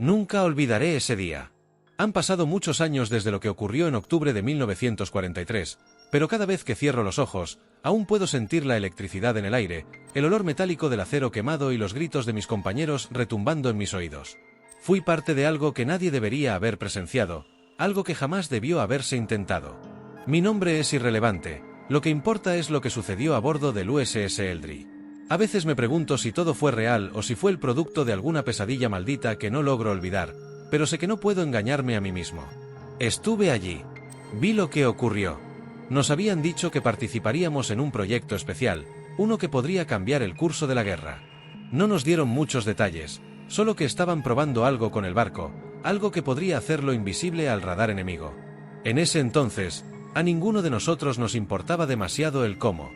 Nunca olvidaré ese día. Han pasado muchos años desde lo que ocurrió en octubre de 1943, pero cada vez que cierro los ojos, aún puedo sentir la electricidad en el aire, el olor metálico del acero quemado y los gritos de mis compañeros retumbando en mis oídos. Fui parte de algo que nadie debería haber presenciado, algo que jamás debió haberse intentado. Mi nombre es irrelevante, lo que importa es lo que sucedió a bordo del USS Eldridge. A veces me pregunto si todo fue real o si fue el producto de alguna pesadilla maldita que no logro olvidar, pero sé que no puedo engañarme a mí mismo. Estuve allí. Vi lo que ocurrió. Nos habían dicho que participaríamos en un proyecto especial, uno que podría cambiar el curso de la guerra. No nos dieron muchos detalles, solo que estaban probando algo con el barco, algo que podría hacerlo invisible al radar enemigo. En ese entonces, a ninguno de nosotros nos importaba demasiado el cómo.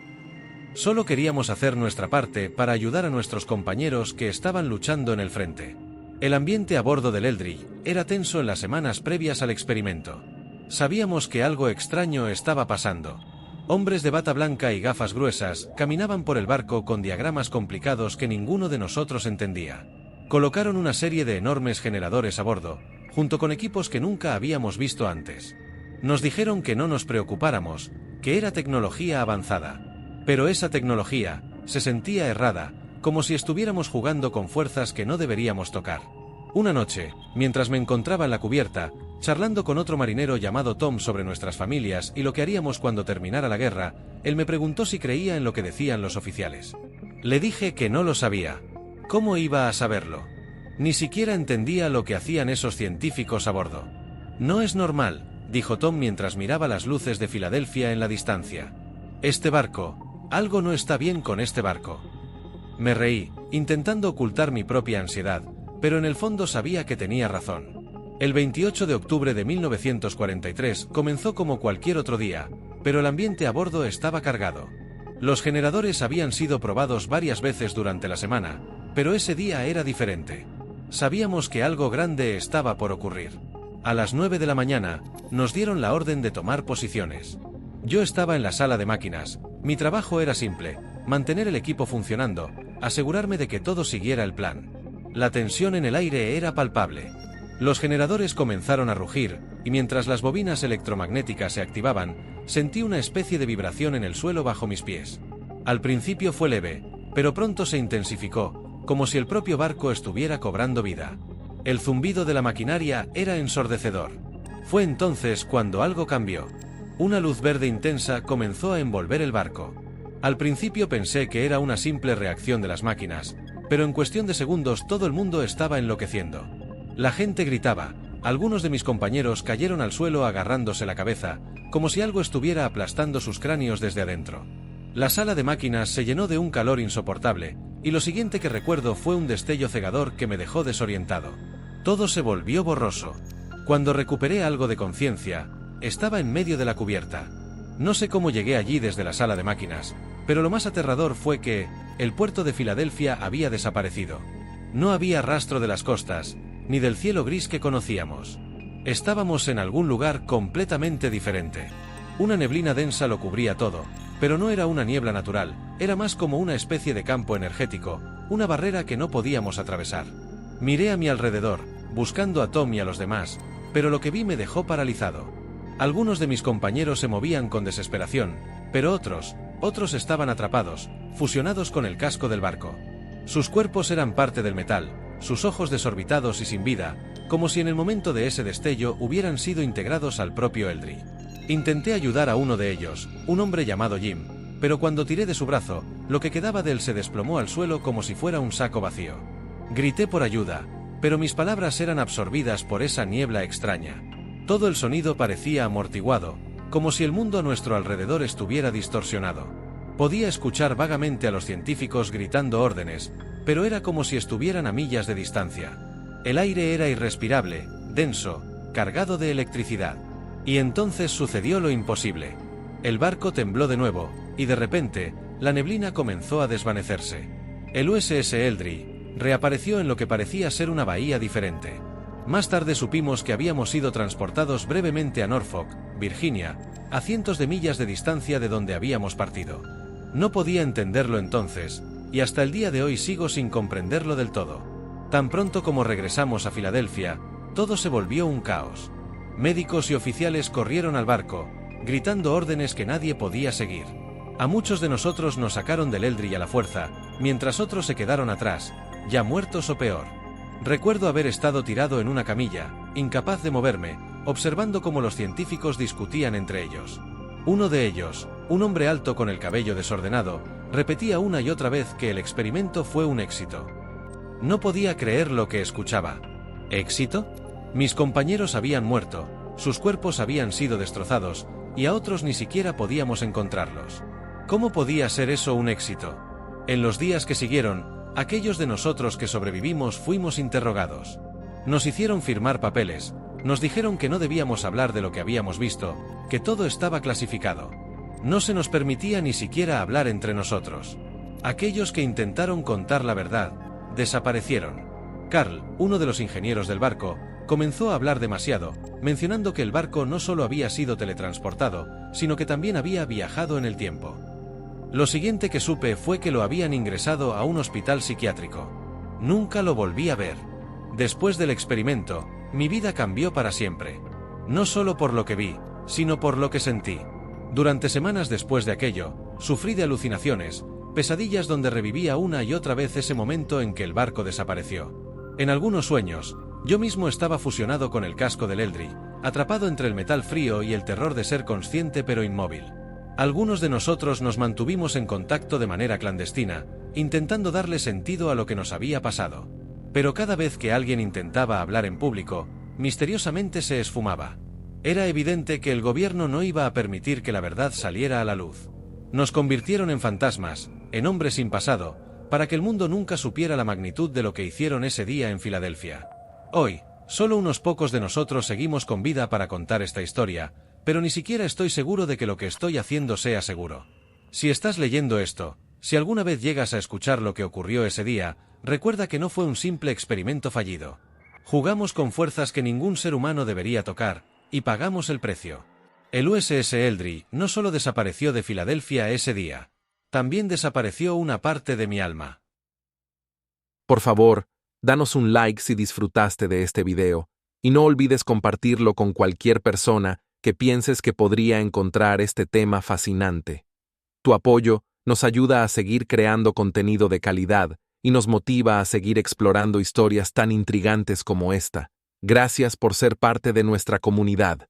Solo queríamos hacer nuestra parte para ayudar a nuestros compañeros que estaban luchando en el frente. El ambiente a bordo del Eldridge era tenso en las semanas previas al experimento. Sabíamos que algo extraño estaba pasando. Hombres de bata blanca y gafas gruesas caminaban por el barco con diagramas complicados que ninguno de nosotros entendía. Colocaron una serie de enormes generadores a bordo, junto con equipos que nunca habíamos visto antes. Nos dijeron que no nos preocupáramos, que era tecnología avanzada. Pero esa tecnología se sentía errada, como si estuviéramos jugando con fuerzas que no deberíamos tocar. Una noche, mientras me encontraba en la cubierta, charlando con otro marinero llamado Tom sobre nuestras familias y lo que haríamos cuando terminara la guerra, él me preguntó si creía en lo que decían los oficiales. Le dije que no lo sabía. ¿Cómo iba a saberlo? Ni siquiera entendía lo que hacían esos científicos a bordo. No es normal, dijo Tom mientras miraba las luces de Filadelfia en la distancia. Este barco, algo no está bien con este barco. Me reí, intentando ocultar mi propia ansiedad, pero en el fondo sabía que tenía razón. El 28 de octubre de 1943 comenzó como cualquier otro día, pero el ambiente a bordo estaba cargado. Los generadores habían sido probados varias veces durante la semana, pero ese día era diferente. Sabíamos que algo grande estaba por ocurrir. A las 9 de la mañana, nos dieron la orden de tomar posiciones. Yo estaba en la sala de máquinas. Mi trabajo era simple: mantener el equipo funcionando, asegurarme de que todo siguiera el plan. La tensión en el aire era palpable. Los generadores comenzaron a rugir, y mientras las bobinas electromagnéticas se activaban, sentí una especie de vibración en el suelo bajo mis pies. Al principio fue leve, pero pronto se intensificó, como si el propio barco estuviera cobrando vida. El zumbido de la maquinaria era ensordecedor. Fue entonces cuando algo cambió. Una luz verde intensa comenzó a envolver el barco. Al principio pensé que era una simple reacción de las máquinas, pero en cuestión de segundos todo el mundo estaba enloqueciendo. La gente gritaba, algunos de mis compañeros cayeron al suelo agarrándose la cabeza, como si algo estuviera aplastando sus cráneos desde adentro. La sala de máquinas se llenó de un calor insoportable, y lo siguiente que recuerdo fue un destello cegador que me dejó desorientado. Todo se volvió borroso. Cuando recuperé algo de conciencia, estaba en medio de la cubierta. No sé cómo llegué allí desde la sala de máquinas, pero lo más aterrador fue que el puerto de Filadelfia había desaparecido. No había rastro de las costas, ni del cielo gris que conocíamos. Estábamos en algún lugar completamente diferente. Una neblina densa lo cubría todo, pero no era una niebla natural, era más como una especie de campo energético, una barrera que no podíamos atravesar. Miré a mi alrededor, buscando a Tom y a los demás, pero lo que vi me dejó paralizado. Algunos de mis compañeros se movían con desesperación, pero otros estaban atrapados, fusionados con el casco del barco. Sus cuerpos eran parte del metal, sus ojos desorbitados y sin vida, como si en el momento de ese destello hubieran sido integrados al propio Eldridge. Intenté ayudar a uno de ellos, un hombre llamado Jim, pero cuando tiré de su brazo, lo que quedaba de él se desplomó al suelo como si fuera un saco vacío. Grité por ayuda, pero mis palabras eran absorbidas por esa niebla extraña. Todo el sonido parecía amortiguado, como si el mundo a nuestro alrededor estuviera distorsionado. Podía escuchar vagamente a los científicos gritando órdenes, pero era como si estuvieran a millas de distancia. El aire era irrespirable, denso, cargado de electricidad. Y entonces sucedió lo imposible. El barco tembló de nuevo, y de repente, la neblina comenzó a desvanecerse. El USS Eldridge reapareció en lo que parecía ser una bahía diferente. Más tarde supimos que habíamos sido transportados brevemente a Norfolk, Virginia, a cientos de millas de distancia de donde habíamos partido. No podía entenderlo entonces, y hasta el día de hoy sigo sin comprenderlo del todo. Tan pronto como regresamos a Filadelfia, todo se volvió un caos. Médicos y oficiales corrieron al barco, gritando órdenes que nadie podía seguir. A muchos de nosotros nos sacaron del Eldridge a la fuerza, mientras otros se quedaron atrás, ya muertos o peor. Recuerdo haber estado tirado en una camilla, incapaz de moverme, observando cómo los científicos discutían entre ellos. Uno de ellos, un hombre alto con el cabello desordenado, repetía una y otra vez que el experimento fue un éxito. No podía creer lo que escuchaba. ¿Éxito? Mis compañeros habían muerto, sus cuerpos habían sido destrozados, y a otros ni siquiera podíamos encontrarlos. ¿Cómo podía ser eso un éxito? En los días que siguieron, aquellos de nosotros que sobrevivimos fuimos interrogados. Nos hicieron firmar papeles, nos dijeron que no debíamos hablar de lo que habíamos visto, que todo estaba clasificado. No se nos permitía ni siquiera hablar entre nosotros. Aquellos que intentaron contar la verdad, desaparecieron. Carl, uno de los ingenieros del barco, comenzó a hablar demasiado, mencionando que el barco no solo había sido teletransportado, sino que también había viajado en el tiempo. Lo siguiente que supe fue que lo habían ingresado a un hospital psiquiátrico. Nunca lo volví a ver. Después del experimento, mi vida cambió para siempre. No solo por lo que vi, sino por lo que sentí. Durante semanas después de aquello, sufrí de alucinaciones, pesadillas donde revivía una y otra vez ese momento en que el barco desapareció. En algunos sueños, yo mismo estaba fusionado con el casco del Eldridge, atrapado entre el metal frío y el terror de ser consciente pero inmóvil. Algunos de nosotros nos mantuvimos en contacto de manera clandestina, intentando darle sentido a lo que nos había pasado. Pero cada vez que alguien intentaba hablar en público, misteriosamente se esfumaba. Era evidente que el gobierno no iba a permitir que la verdad saliera a la luz. Nos convirtieron en fantasmas, en hombres sin pasado, para que el mundo nunca supiera la magnitud de lo que hicieron ese día en Filadelfia. Hoy, solo unos pocos de nosotros seguimos con vida para contar esta historia, pero ni siquiera estoy seguro de que lo que estoy haciendo sea seguro. Si estás leyendo esto, si alguna vez llegas a escuchar lo que ocurrió ese día, recuerda que no fue un simple experimento fallido. Jugamos con fuerzas que ningún ser humano debería tocar, y pagamos el precio. El USS Eldridge no solo desapareció de Filadelfia ese día, también desapareció una parte de mi alma. Por favor, danos un like si disfrutaste de este video, y no olvides compartirlo con cualquier persona que pienses que podría encontrar este tema fascinante. Tu apoyo nos ayuda a seguir creando contenido de calidad y nos motiva a seguir explorando historias tan intrigantes como esta. Gracias por ser parte de nuestra comunidad.